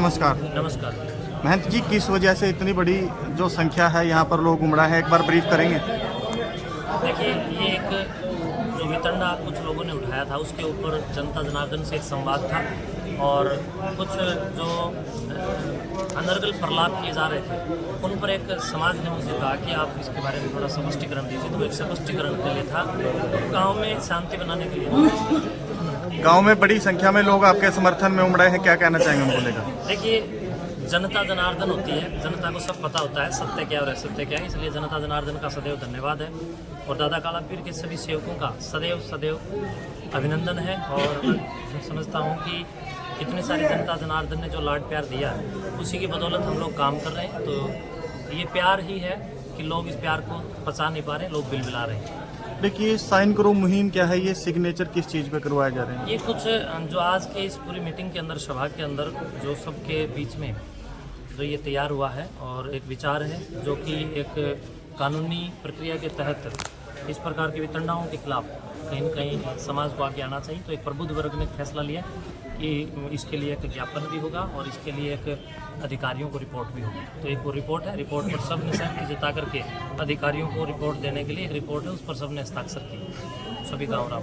नमस्कार। नमस्कार। महंत जी, किस वजह से इतनी बड़ी जो संख्या है यहाँ पर लोग उमड़ा है, एक बार ब्रीफ करेंगे? देखिए, ये एक जो वितंडा कुछ लोगों ने उठाया था, उसके ऊपर जनता जनार्दन से एक संवाद था और कुछ जो अनर्गल प्रलाप किए जा रहे थे, उन पर एक समाज ने मुझे कहा कि आप इसके बारे में थोड़ा स्पष्टीकरण दीजिए। तो एक स्पष्टीकरण के लिए था, गांव में शांति बनाने के लिए। गांव में बड़ी संख्या में लोग आपके समर्थन में उमड़े हैं, क्या कहना चाहेंगे उनको लेकर? देखिए, जनता जनार्दन होती है, जनता को सब पता होता है सत्य क्या और असत्य क्या है, इसलिए जनता जनार्दन का सदैव धन्यवाद है और दादा काला पीर के सभी सेवकों का सदैव सदैव अभिनंदन है। और मैं समझता हूँ कि इतनी सारी जनता जनार्दन ने जो लाड प्यार दिया है, उसी की बदौलत हम लोग काम कर रहे हैं। तो ये प्यार ही है कि लोग इस प्यार को पचा नहीं पा रहे, लोग बिलबिला रहे हैं। देखिए, साइन करो मुहिम क्या है, ये सिग्नेचर किस चीज़ पे करवाए जा रहे हैं? ये कुछ जो आज के इस पूरी मीटिंग के अंदर, सभा के अंदर जो सबके बीच में जो ये तैयार हुआ है और एक विचार है जो कि एक कानूनी प्रक्रिया के तहत इस प्रकार के वितंडाओं के खिलाफ कहीं न कहीं समाज को आगे आना चाहिए। तो एक प्रबुद्ध वर्ग ने फैसला लिया कि इसके लिए एक ज्ञापन भी होगा और इसके लिए एक अधिकारियों को रिपोर्ट भी होगी। तो एक वो रिपोर्ट है, रिपोर्ट पर सब ने सहमति जता करके अधिकारियों को रिपोर्ट देने के लिए एक रिपोर्ट है, उस पर सब ने हस्ताक्षर किए, सभी गाँव राम।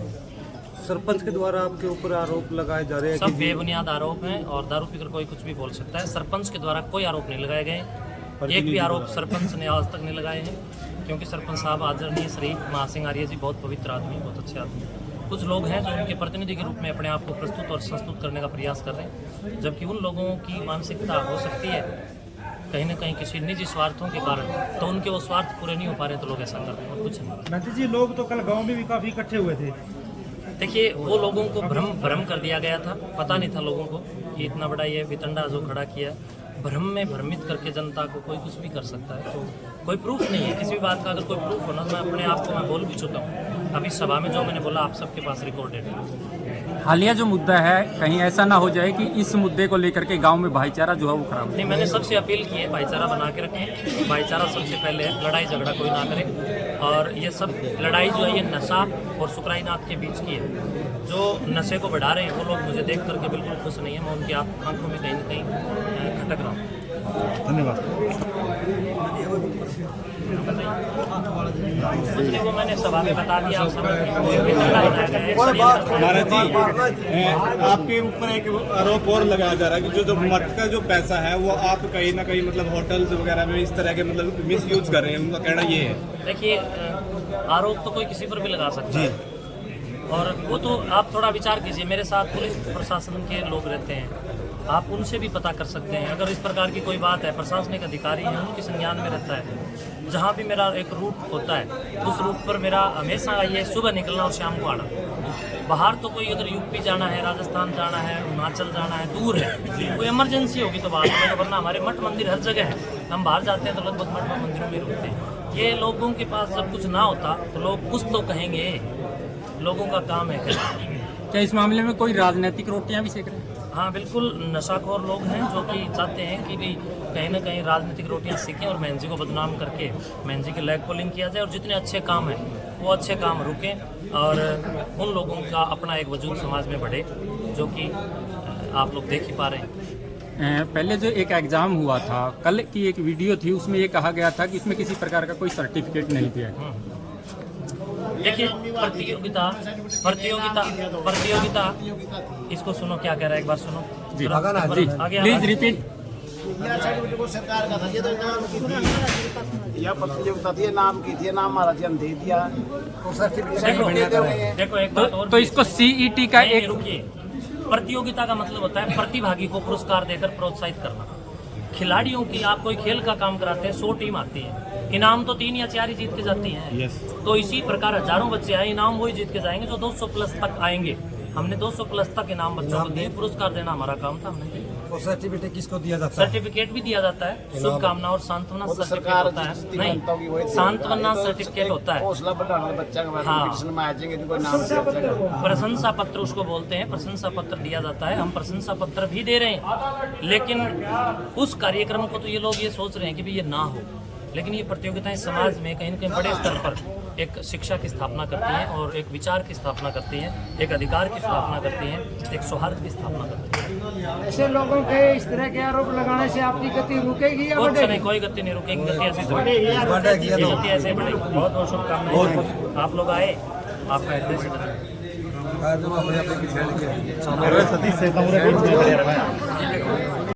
सरपंच के द्वारा आपके ऊपर आरोप लगाए जा रहे हैं? सब बेबुनियाद आरोप हैं और दारू पीकर कोई कुछ भी बोल सकता है। सरपंच के द्वारा कोई आरोप नहीं लगाए गए, एक भी आरोप सरपंच ने आज तक नहीं लगाए हैं, क्योंकि सरपंच साहब आदरणीय श्री महासिंह आर्य जी बहुत पवित्र आदमी, बहुत अच्छे आदमी। कुछ लोग हैं जो उनके प्रतिनिधि के रूप में अपने आप को प्रस्तुत और संस्तुत करने का प्रयास कर रहे हैं, जबकि उन लोगों की मानसिकता हो सकती है कहीं न कहीं किसी निजी स्वार्थों के कारण, तो उनके वो स्वार्थ पूरे नहीं हो पा रहे तो लोग ऐसा कर रहे हैं और कुछ नहीं। महंत जी, लोग तो कल गांव में भी काफी इकट्ठे हुए थे। देखिए, वो लोगों को भ्रम कर दिया गया था, पता नहीं था लोगों को कि इतना बड़ा ये वितंडा जो खड़ा किया, भ्रम में भ्रमित करके जनता को कोई कुछ भी कर सकता है। तो कोई प्रूफ नहीं है किसी भी बात का। अगर कोई प्रूफ होना तो मैं अपने आप को बोल भी चुका हूँ अभी सभा में, जो मैंने बोला आप सबके पास रिकॉर्डेड है। हालिया जो मुद्दा है, कहीं ऐसा ना हो जाए कि इस मुद्दे को लेकर के गांव में भाईचारा जो है वो खराब हो। नहीं, मैंने सबसे अपील की है भाईचारा बना के रखें, भाईचारा सबसे पहले है, लड़ाई झगड़ा कोई ना करे। और ये सब लड़ाई जो है ये नशा और सुकराईनाथ के बीच की है। जो नशे को बढ़ा रहे हैं वो लोग मुझे देख करके बिल्कुल खुश नहीं है, मैं उनकी आंखों में कहीं न कहीं खटक रहा हूँ। धन्यवाद। वो मैंने सभा में बता दिया। महाराज जी, आपके ऊपर एक आरोप और लगाया जा रहा है कि जो मठ का जो पैसा है वो आप कहीं ना कहीं मतलब होटल्स वगैरह में इस तरह के मतलब मिस यूज कर रहे हैं, उनका कहना ये है। देखिए, आरोप तो कोई किसी पर भी लगा सकता है और वो तो आप थोड़ा विचार कीजिए। मेरे साथ पुलिस प्रशासन के लोग रहते हैं, आप उनसे भी पता कर सकते हैं। अगर इस प्रकार की कोई बात है, प्रशासनिक अधिकारी हैं, उनके संज्ञान में रहता है। जहाँ भी मेरा एक रूट होता है, उस रूट पर मेरा हमेशा ये सुबह निकलना और शाम को आना। बाहर तो कोई अगर यूपी जाना है, राजस्थान जाना है, हिमाचल जाना है, दूर है, कोई इमरजेंसी होगी तो बात है, वरना हमारे मठ मंदिर हर जगह है। हम बाहर जाते हैं तो लगभग मठ मंदिरों में रुकते हैं। ये लोगों के पास जब कुछ ना होता तो लोग कुछ तो कहेंगे, लोगों का काम है क्या इस मामले में कोई राजनीतिक रोटियां भी सेक रहे हैं? हाँ, बिल्कुल नशाखोर लोग हैं जो कि चाहते हैं कि भी कहीं ना कहीं राजनीतिक रोटियां सीखें और महंत जी को बदनाम करके महंत जी के लेग पुलिंग किया जाए और जितने अच्छे काम हैं वो अच्छे काम रुकें और उन लोगों का अपना एक वजूद समाज में बढ़े, जो कि आप लोग देख ही पा रहे हैं। पहले जो एक एग्जाम हुआ था, कल की एक वीडियो थी, उसमें ये कहा गया था कि इसमें किसी प्रकार का कोई सर्टिफिकेट नहीं दिया है। देखिए, प्रतियोगिता इसको सुनो क्या कह रहा है, एक बार सुनो जी आगे प्लीज रिपीट। सरकार का था, ये तो नाम की थी, यह प्रतियोगिता थी, नाम की थी, नाम हमारा जन दे दिया तो सर्टिफिकेट। देखो एक बात और, तो इसको सीईटी का नहीं, एक रुकिए। प्रतियोगिता का मतलब होता है प्रतिभागी को पुरस्कार देकर प्रोत्साहित करना। खिलाड़ियों की, आप कोई खेल का काम कराते हैं, 100 टीम आती है, इनाम तो 3 या 4 ही जीत के जाती हैं। तो इसी प्रकार हजारों बच्चे आए, इनाम वही जीत के जाएंगे जो 200 प्लस तक आएंगे। हमने 200 प्लस तक इनाम बच्चों को दिए, पुरस्कार देना हमारा काम था, हमने दिया। और सर्टिफिकेट किसको दिया जाता है? सर्टिफिकेट भी दिया जाता है, शुभकामना और सांत्वना सर्टिफिकेट होता है। नहीं, सांत्वना सर्टिफिकेट होता है, हौसला बढ़ाना बच्चा का, हाँ। कंपटीशन में आ जाएंगे तो कोई नाम से प्रशंसा पत्र उसको बोलते हैं, प्रशंसा पत्र दिया जाता है। हम प्रशंसा पत्र भी दे रहे हैं, लेकिन उस कार्यक्रम को तो ये लोग ये सोच रहे हैं कि भी ये ना हो। लेकिन ये प्रतियोगिताएं समाज में कहीं न कहीं बड़े स्तर पर एक शिक्षा की स्थापना करती हैं और एक विचार की स्थापना करती हैं, एक अधिकार की स्थापना करती हैं, एक सौहार्द की स्थापना करती हैं। ऐसे लोगों के इस तरह के आरोप लगाने से आपकी गति रुकेगी या कुछ बढ़ेगी? नहीं, कोई गति नहीं रुकेगी, गति ऐसी से बढ़ेगी, गति ऐसे ही बढ़ेगी। बहुत बहुत शुभकामनाएं। आप लोग आए, आपका हृदय से धन्यवाद। सतीश से